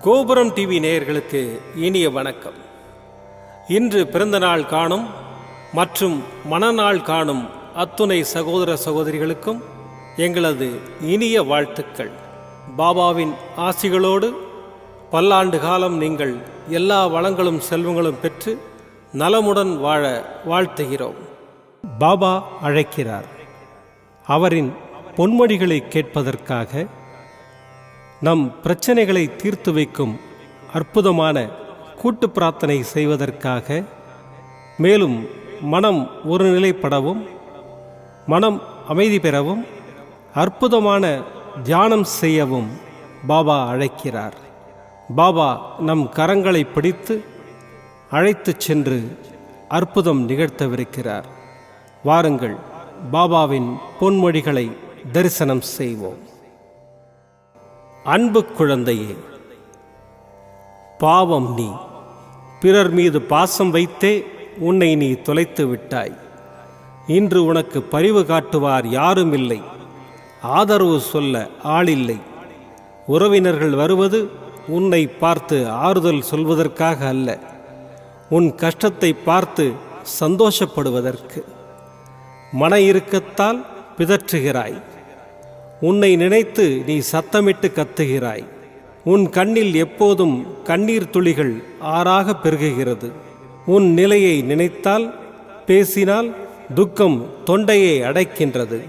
கோபுரம் டிவி நேயர்களுக்கு இனிய வணக்கம். இன்று பிறந்தநாள் காணும் மற்றும் மணநாள் காணும் அத்துணை சகோதர சகோதரிகளுக்கும் எங்களது இனிய வாழ்த்துக்கள். பாபாவின் ஆசிகளோடு பல்லாண்டு காலம் நீங்கள் எல்லா வளங்களும் செல்வங்களும் பெற்று நலமுடன் வாழ வாழ்த்துகிறோம். பாபா அழைக்கிறார். அவரின் பொன்மொழிகளை கேட்பதற்காக, நம் பிரச்சனைகளை தீர்த்து வைக்கும் அற்புதமான கூட்டு பிரார்த்தனை செய்வதற்காக, மேலும் மனம் ஒருநிலைப்படவும் மனம் அமைதி பெறவும் அற்புதமான தியானம் செய்யவும் பாபா அழைக்கிறார். பாபா நம் கரங்களை பிடித்து அழைத்துச் சென்று அற்புதம் நிகழ்த்தவிருக்கிறார். வாருங்கள், பாபாவின் பொன்மொழிகளை தரிசனம் செய்வோம். அன்பு குழந்தையே, பாவம் நீ பிறர் மீது பாசம் வைத்தே உன்னை நீ தொலைத்து விட்டாய். இன்று உனக்கு பரிவு காட்டுவார் யாரும் இல்லை, ஆதரவு சொல்ல ஆளில்லை. உறவினர்கள் வருவது உன்னை பார்த்து ஆறுதல் சொல்வதற்காக அல்ல, உன் கஷ்டத்தை பார்த்து சந்தோஷப்படுவதற்கு. மன இறுக்கத்தால் பிதற்றுகிறாய். உன்னை நினைத்து நீ சத்தமிட்டு கத்துகிறாய். உன் கண்ணில் எப்போதும் கண்ணீர் துளிகள் ஆறாக பெருகுகிறது. உன் நிலையை நினைத்தால், பேசினால் துக்கம் தொண்டையை அடைக்கின்றது.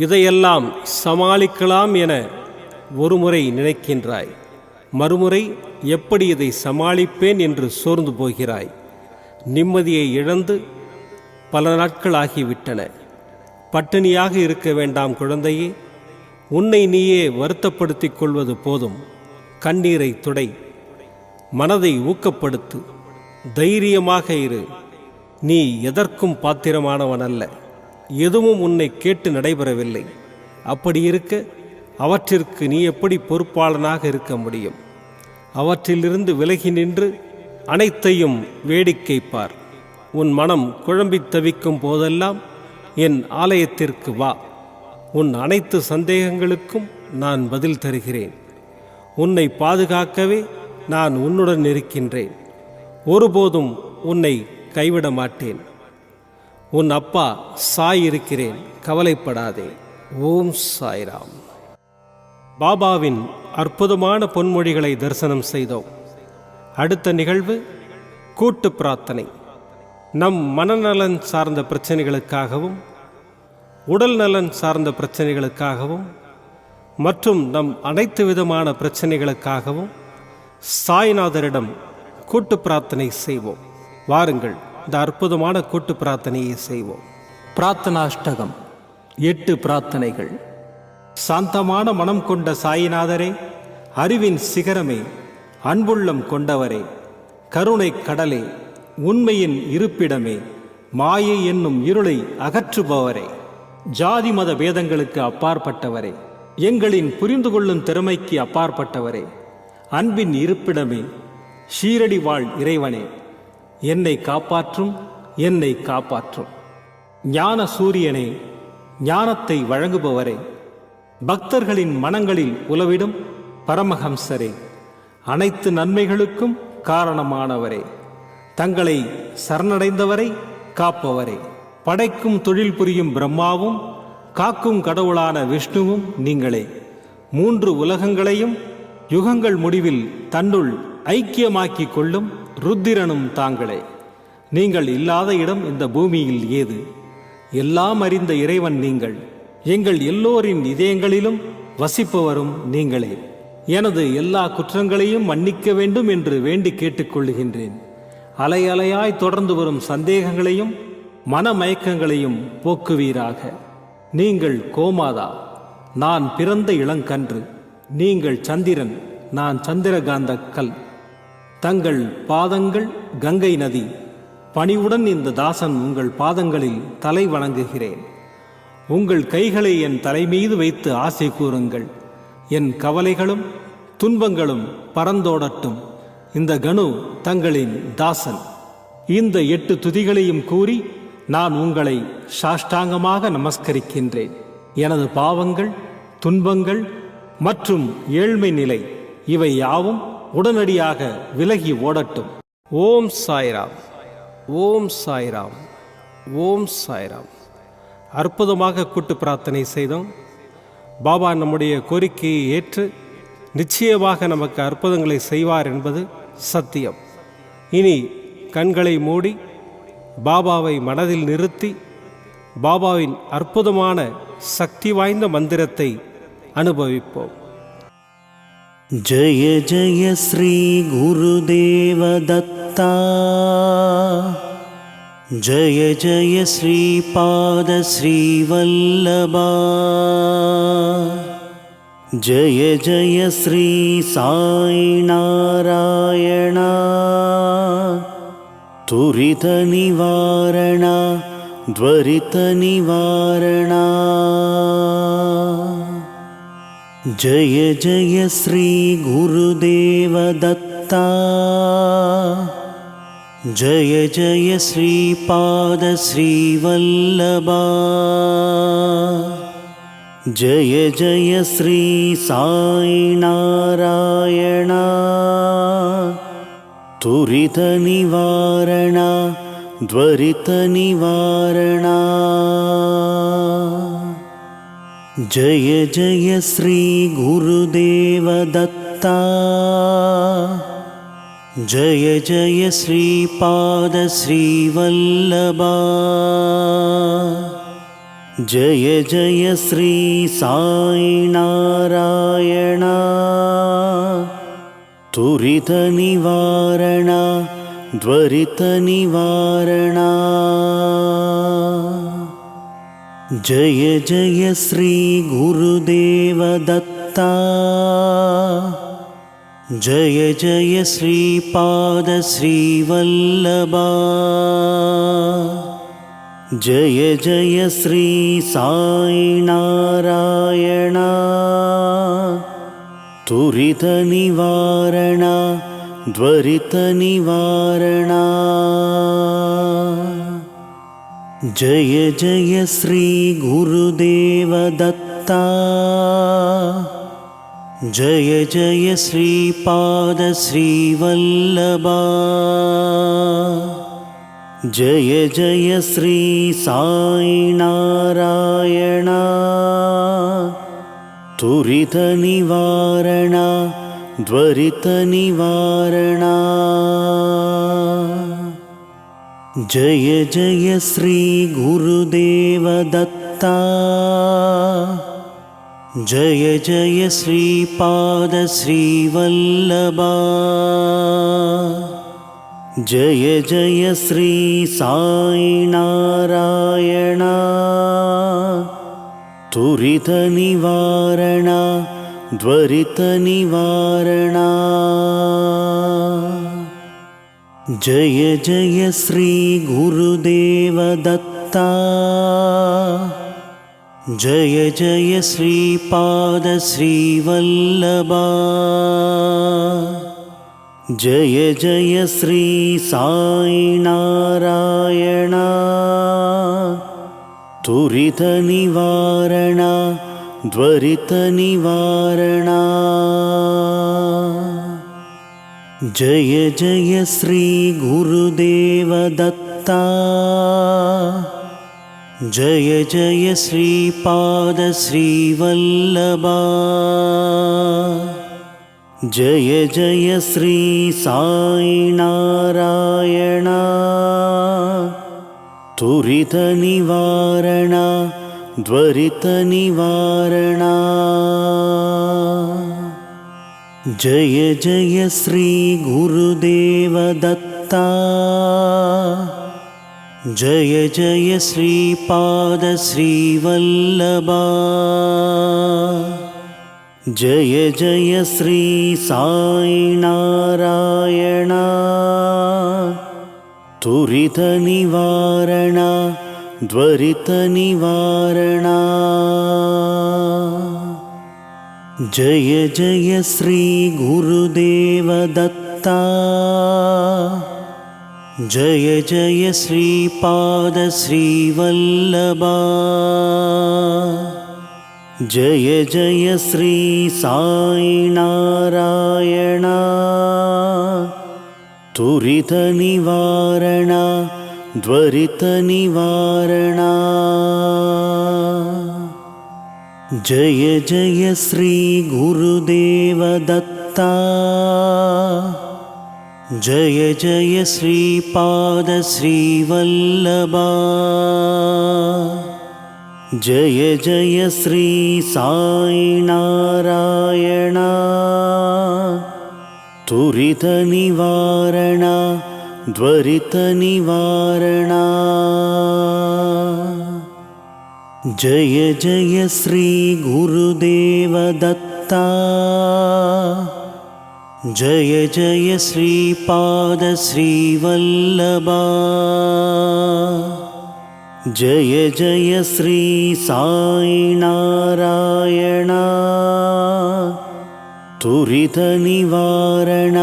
இதையெல்லாம் சமாளிக்கலாம் என ஒருமுறை நினைக்கின்றாய், மறுமுறை எப்படி இதை சமாளிப்பேன் என்று சோர்ந்து போகிறாய். நிம்மதியை இழந்து பல நாட்கள் ஆகிவிட்டன. பட்டினியாக இருக்க வேண்டாம் குழந்தையே. உன்னை நீயே வருத்தப்படுத்திக் கொள்வது போதும். கண்ணீரை துடை, மனதை ஊக்கப்படுத்து, தைரியமாக இரு. நீ எதற்கும் பாத்திரமானவன் அல்ல. எதுவும் உன்னை கேட்டு நடைபெறவில்லை. அப்படி இருக்க அவற்றிற்கு நீ எப்படி பொறுப்பாளனாக இருக்க முடியும்? அவற்றிலிருந்து விலகி நின்று அனைத்தையும் வேடிக்கை பார். உன் மனம் குழம்பித் தவிக்கும் போதெல்லாம் என் ஆலயத்திற்கு வா. உன் அனைத்து சந்தேகங்களுக்கும் நான் பதில் தருகிறேன். உன்னை பாதுகாக்கவே நான் உன்னுடன் இருக்கின்றேன். ஒருபோதும் உன்னை கைவிட மாட்டேன். உன் அப்பா சாய் இருக்கிறேன், கவலைப்படாதே. ஓம் சாய்ராம். பாபாவின் அற்புதமான பொன்மொழிகளை தரிசனம் செய்தோம். அடுத்த நிகழ்வு கூட்டு பிரார்த்தனை. நம் மனநலன் சார்ந்த பிரச்சனைகளுக்காகவும், உடல் நலன் சார்ந்த பிரச்சனைகளுக்காகவும் மற்றும் நம் அனைத்து விதமான பிரச்சனைகளுக்காகவும் சாய்நாதரிடம் கூட்டு பிரார்த்தனை செய்வோம். வாருங்கள், இந்த அற்புதமான கூட்டு பிரார்த்தனையை செய்வோம். பிரார்த்தனாஷ்டகம். 8 பிரார்த்தனைகள். சாந்தமான மனம் கொண்ட சாயிநாதரே, அறிவின் சிகரமே, அன்புள்ளம் கொண்டவரே, கருணை கடலே, உண்மையின் இருப்பிடமே, மாயை என்னும் இருளை அகற்றுபவரே, ஜாதி மத பேதங்களுக்கு அப்பாற்பட்டவரே, எங்களின் புரிந்து கொள்ளும் திறமைக்கு அப்பாற்பட்டவரே, அன்பின் இருப்பிடமே, ஷீரடி வாழ் இறைவனே, என்னை காப்பாற்றும், என்னை காப்பாற்றும். ஞான சூரியனே, ஞானத்தை வழங்குபவரே, பக்தர்களின் மனங்களில் உலவிடும் பரமஹம்சரே, அனைத்து நன்மைகளுக்கும் காரணமானவரே, தங்களை சரணடைந்தவரை காப்பவரே, படைக்கும் தொழில் புரியும் பிரம்மாவும் காக்கும் கடவுளான விஷ்ணுவும் நீங்களே. 3 உலகங்களையும் யுகங்கள் முடிவில் தன்னுள் ஐக்கியமாக்கிக் கொள்ளும் ருத்திரனும் தாங்களே. நீங்கள் இல்லாத இடம் இந்த பூமியில் ஏது? எல்லாம் அறிந்த இறைவன் நீங்கள். எங்கள் எல்லோரின் இதயங்களிலும் வசிப்பவரும் நீங்களே. எனது எல்லா குற்றங்களையும் மன்னிக்க வேண்டும் என்று வேண்டி கேட்டுக்கொள்ளுகின்றேன். அலை அலையாய் தொடர்ந்து வரும் சந்தேகங்களையும் மனமயக்கங்களையும் போக்குவீராக. நீங்கள் கோமாதா, நான் பிறந்த இளங்கன்று. நீங்கள் சந்திரன், நான் சந்திரகாந்த கல். தங்கள் பாதங்கள் கங்கை நதி. பணிவுடன் இந்த தாசன் உங்கள் பாதங்களில் தலை வணங்குகிறேன். உங்கள் கைகளை என் தலைமீது வைத்து ஆசை கூறுங்கள். என் கவலைகளும் துன்பங்களும் பறந்தோடட்டும். இந்த கணு தங்களின் தாசன். இந்த 8 துதிகளையும் கூறி நான் உங்களை சாஷ்டாங்கமாக நமஸ்கரிக்கின்றேன். எனது பாவங்கள், துன்பங்கள் மற்றும் ஏழ்மை நிலை இவை யாவும் உடனடியாக விலகி ஓடட்டும். ஓம் சாய்ராம், ஓம் சாய்ராம், ஓம் சாய்ராம். அற்புதமாக கூட்டு பிரார்த்தனை செய்தோம். பாபா நம்முடைய கோரிக்கையை ஏற்று நிச்சயமாக நமக்கு அற்புதங்களை செய்வார் என்பது சத்தியம். இனி கண்களை மூடி பாபாவை மனதில் நிறுத்தி பாபாவின் அற்புதமான சக்தி வாய்ந்த மந்திரத்தை அனுபவிப்போம். ஜய ஜய ஸ்ரீ குருதேவ தத்தா, ஜய ஜய ஸ்ரீ பாத ஸ்ரீ வல்லபா, ஜய ஜய ஸ்ரீ சாய் நாராயணா, துரித நிவாரணா த்வரித நிவாரணா. ஜய ஜய ஸ்ரீ குருதேவ தத்தா, ஜய ஜய ஸ்ரீ பாத ஸ்ரீ வல்லபா, ஜய ஜய ஸ்ரீ சாய் நாராயணா, துரித நிவாரணா த்வரித நிவாரணா. ஜய ஜய ஸ்ரீ குருதேவ தத்தா, ஜய ஜய ஸ்ரீ பாத ஸ்ரீ வல்லபா, ஜய ஜய ஸ்ரீ சாய் நாராயணா, துரித நிவாரணா த்வரித நிவாரணா. ஜய ஜய ஸ்ரீ குருதேவ தத்தா, ஜய ஜய ஸ்ரீ பாத ஸ்ரீ வல்லபா, ஜய ஜய ஸ்ரீ சாய் நாராயணா, துரித நிவாரணா த்வரித நிவாரணா. ஜய ஜய ஸ்ரீ குருதேவ தத்தா, ஜய ஜய ஸ்ரீ பாத ஸ்ரீ வல்லபா, ஜய ஜய ஸ்ரீ சாய் நாராயணா, துரித நிவாரணா த்வரித நிவாரணா. ஜய ஜய ஸ்ரீ குருதேவ தத்தா, ஜய ஜய ஸ்ரீ பாத ஸ்ரீ வல்லபா, ஜய ஜய ஸ்ரீ சாய் நாராயணா, துரித நிவாரணா த்வரித நிவாரணா. ஜய ஜய ஸ்ரீ குருதேவ தத்தா, ஜய ஜய ஸ்ரீ பாத ஸ்ரீ வல்லபா, ஜய ஜய ஸ்ரீ சாய் நாராயணா, துரித நிவாரணா த்வரித நிவாரணா. ஜய ஜய ஸ்ரீ குருதேவ தத்தா, ஜய ஜய ஸ்ரீ பாத ஸ்ரீ வல்லபா, ஜய ஜய ஸ்ரீ சாய் நாராயணா, துரித நிவாரணா த்வரித நிவாரணா. ஜய ஜய ஸ்ரீ குருதேவ தத்தா, ஜய ஜய ஸ்ரீ பாத ஸ்ரீ வல்லபா, ஜய ஜய ஸ்ரீ சாய் நாராயணா, துரித நிவாரணா த்வரித நிவாரணா. ஜய ஜய ஸ்ரீ குருதேவ தத்தா, ஜய ஜய ஸ்ரீ பாத ஸ்ரீ வல்லபா, जय जय श्री साई नारायण तुरित निवारण द्वरित निवारण जय जय श्री गुरुदेव दत्ता जय जय श्रीपाद श्रीवल्लभा जय जय श्री साई नारायण तुरित निवारण द्वरित निवारण जय जय श्री गुरुदेव दत्ता जय जय श्रीपाद श्रीवल्लभा जय जय श्री साई नारायण तुरित निवारण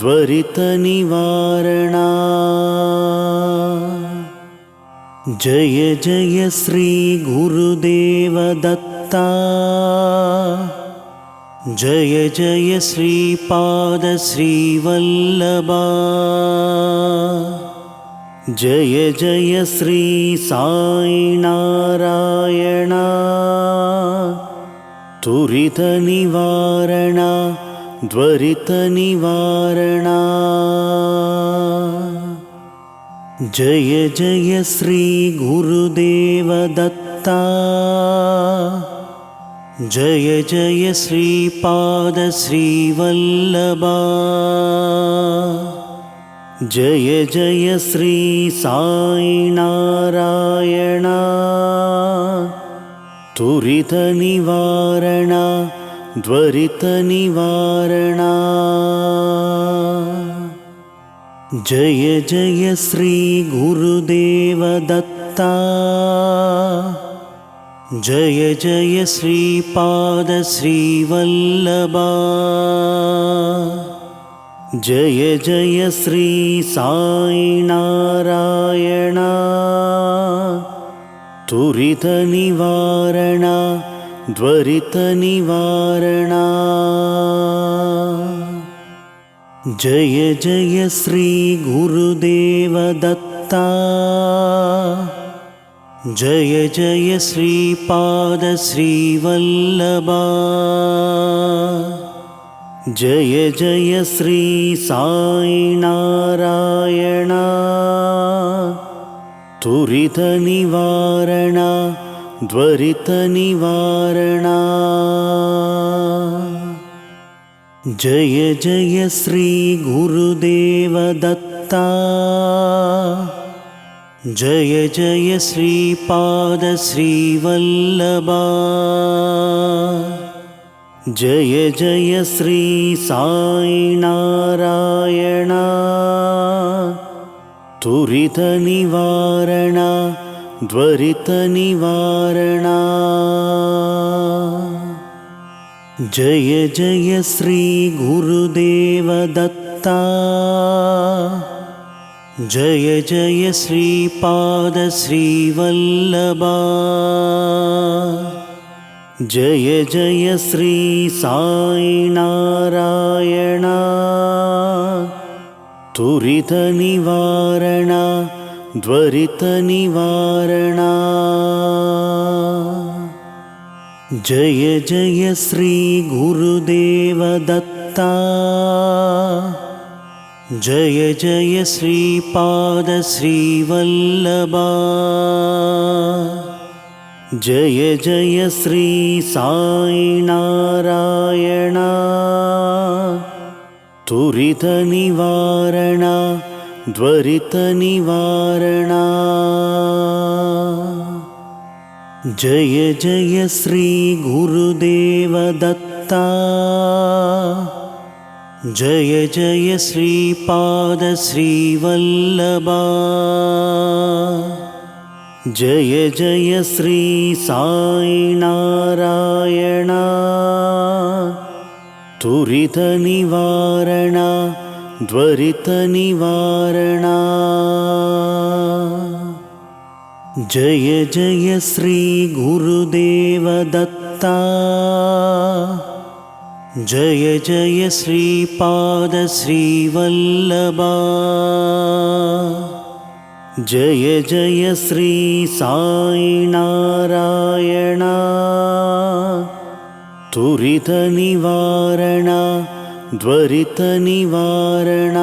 द्वरित निवारण जय जय श्री गुरुदेव दत्ता जय जय श्रीपाद श्रीवल्लभा जय जय श्री साई नारायण तुरित निवारण द्वरित निवारण जय जय श्री गुरुदेव दत्ता जय जय श्रीपाद श्रीवल्लभा जय जय श्री साई नारायण तुरित निवारण द्वरित निवारण जय जय श्री गुरुदेव दत्ता जय जय श्रीपाद श्रीवल्लभा जय जय श्री साई नारायण तुरित निवारण द्वरित निवारण जय जय श्री गुरुदेव दत्ता जय जय श्रीपाद श्रीवल्लभा जय जय श्री साई नारायण तुरित निवारण द्वरित निवारण जय जय श्री गुरुदेव दत्ता जय जय श्रीपाद श्रीवल्लभा जय जय श्री साई नारायण तुरित निवारण द्वरित निवारण जय जय श्री गुरुदेव दत्ता जय जय श्रीपाद श्रीवल्लभा जय जय श्री साई नारायण तुरित निवारण द्वरित निवारण जय जय श्री गुरुदेव दत्ता जय जय श्रीपाद श्रीवल्लभा जय जय श्री साई नारायण तुरित निवारण द्वरित निवारण जय जय श्री गुरुदेव दत्ता जय जय श्रीपाद श्रीवल्लभा जय जय श्री साई नारायण तुरित निवारण द्वरित निवारण जय जय श्री गुरुदेव दत्ता जय जय श्रीपाद श्रीवल्लभा जय जय श्री साई नारायण तुरित निवारण त्वरित निवारण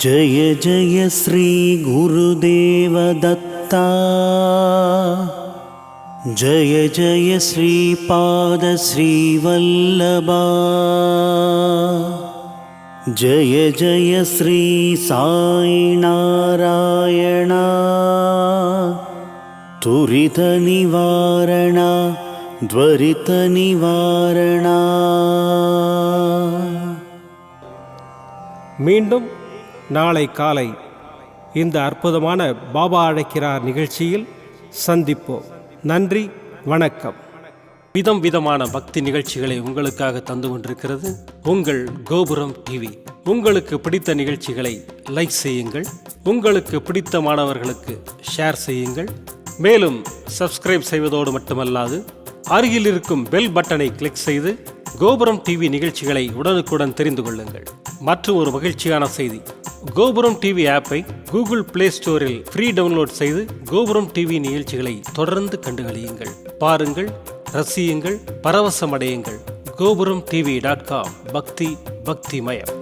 जय जय श्री गुरुदेव दत्ता जय जय श्रीपाद श्रीवल्लभा जय जय श्री साई नारायण तुरित निवारण त्वरित निवारण மீண்டும் நாளை காலை இந்த அற்புதமான பாபா அழைக்கிறார் நிகழ்ச்சியில் சந்திப்போம். நன்றி, வணக்கம். விதம் விதமான பக்தி நிகழ்ச்சிகளை உங்களுக்காக தந்து கொண்டிருக்கிறது உங்கள் கோபுரம் டிவி. உங்களுக்கு பிடித்த நிகழ்ச்சிகளை லைக் செய்யுங்கள், உங்களுக்கு பிடித்த மாணவர்களுக்கு ஷேர் செய்யுங்கள். மேலும் சப்ஸ்கிரைப் செய்வதோடு மட்டுமல்லாது அருகில் இருக்கும் பெல் பட்டனை கிளிக் செய்து கோபுரம் டிவி நிகழ்ச்சிகளை உடனுக்குடன் தெரிந்து கொள்ளுங்கள். மற்றும் ஒரு மகிழ்ச்சியான செய்தி, கோபுரம் டிவி ஆப்பை கூகுள் பிளே ஸ்டோரில் ஃப்ரீ டவுன்லோட் செய்து கோபுரம் டிவி நிகழ்ச்சிகளை தொடர்ந்து கண்டுகளியுங்கள். பாருங்கள், ரசியுங்கள், பரவசமடையுங்கள். gopuramtv.com பக்தி பக்திமயம்.